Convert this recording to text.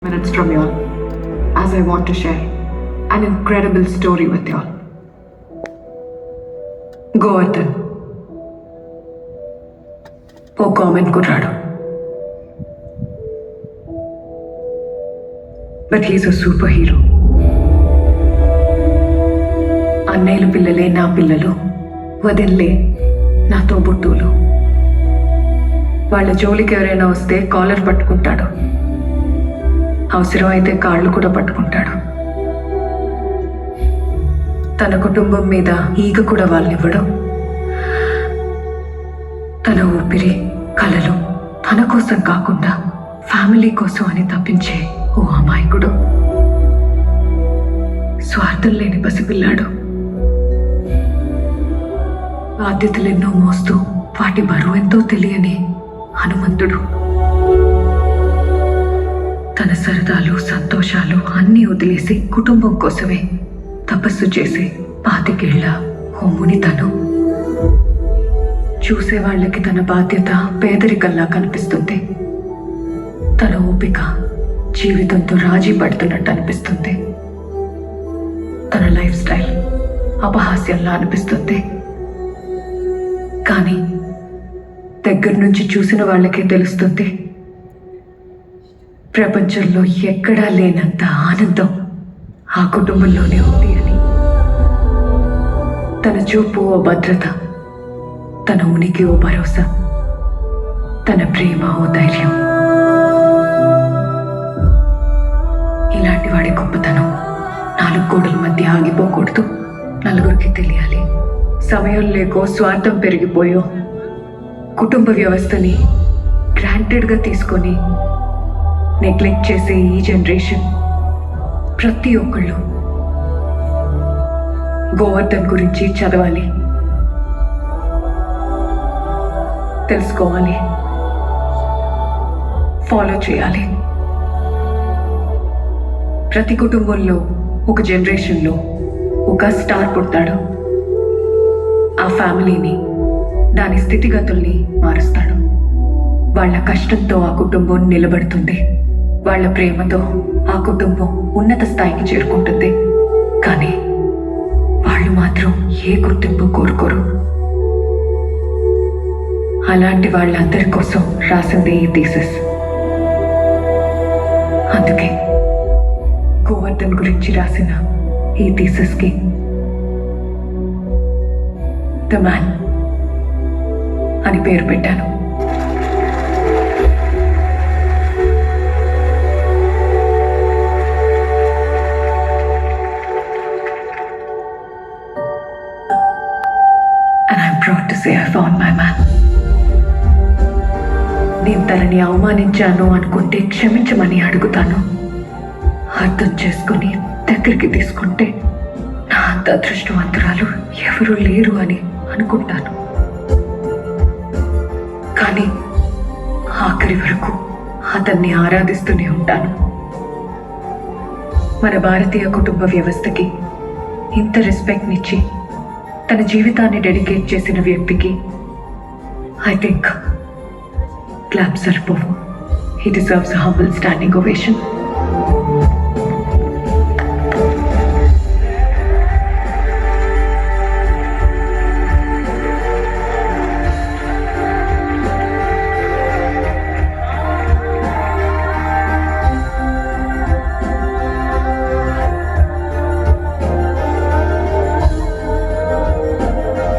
minutes from y'all, as I want to share an incredible story with y'all. Govardhan, ఓ common కుర్రాడు, but he's a super hero. అన్నయ్యల పిల్లలే నా పిల్లలు, వదిల్లే నా తోబుట్టువులు. వాళ్ళ జోలికి ఎవరైనా వస్తే కాలర్ పట్టుకుంటాడు, అవసరమైతే కాళ్ళు కూడా పట్టుకుంటాడు. తన కుటుంబం మీద ఈగ కూడా వాళ్ళనివ్వడం. తన ఊపిరి, కలలు తన కోసం కాకుండా ఫ్యామిలీ కోసం అని తప్పించే ఓ అమాయకుడు, స్వార్థం లేని పసిపిల్లాడు. బాధ్యతలెన్నో మోస్తూ వాటి బరువు ఎంతో తెలియని హనుమంతుడు. తన సరదాలు, సంతోషాలు అన్నీ వదిలేసి కుటుంబం కోసమే తపస్సు చేసి 25 ఏళ్ల ఓ ముని తను. చూసేవాళ్ళకి తన బాధ్యత పేదరికల్లా కనిపిస్తుంది. తన ఓపిక జీవితంతో రాజీ పడుతున్నట్టు అనిపిస్తుంది. తన లైఫ్ స్టైల్ అపహాస్యంలా అనిపిస్తుంది. కానీ దగ్గర నుంచి చూసిన వాళ్ళకే తెలుస్తుంది, ప్రపంచంలో ఎక్కడా లేనంత ఆనందం ఆ కుటుంబంలోనే ఉంది అని. తన చూపు ఓ భద్రత, తన ఉనికి ఓ భరోసా, తన ప్రేమ ఓ ధైర్యం. ఇలాంటి వాడి గొప్పతనం 4 గోడల మధ్య ఆగిపోకూడదు, నలుగురికి తెలియాలి. సమయం లేకో స్వార్థం పెరిగిపోయో కుటుంబ వ్యవస్థని గ్రాంటెడ్గా తీసుకొని నెగ్లెక్ట్ చేసే ఈ జనరేషన్ ప్రతి ఒక్కళ్ళు గోవర్ధన్ గురించి చదవాలి, తెలుసుకోవాలి, ఫాలో చేయాలి. ప్రతి కుటుంబంలో ఒక జనరేషన్లో ఒక స్టార్ పుడతాడు. ఆ ఫ్యామిలీని, దాని స్థితిగతుల్ని మారుస్తాడు. వాళ్ళ కష్టంతో ఆ కుటుంబం నిలబడుతుంది. వాళ్ళ ప్రేమతో ఆ కుటుంబం ఉన్నత స్థాయికి చేరుకుంటుంది. కానీ వాళ్ళు మాత్రం ఏ గుర్తింపు కోరుకోరు. అలాంటి వాళ్ళందరి కోసం రాసిందే ఈ థీసిస్. అందుకే గోవర్ధన్ గురించి రాసిన ఈ థీసిస్కి ద మ్యాన్ అని పేరు పెట్టాను. And I'm proud to say I found my man. నేను తనని అవమానించాను అనుకుంటే క్షమించమని అడుగుతాను. అర్థం చేసుకుని దగ్గరికి తీసుకుంటే నా అంత అదృష్టవంతురాలు ఎవరూ లేరు అని అనుకుంటాను. కానీ ఆఖరి వరకు అతన్ని ఆరాధిస్తూనే ఉంటాను. మన భారతీయ కుటుంబ వ్యవస్థకి ఇంత రెస్పెక్ట్నిచ్చి తన జీవితాన్ని డెడికేట్ చేసిన వ్యక్తికి ఐ థింక్ క్లాప్స్ సరిపోవు. He deserves a humble standing ovation.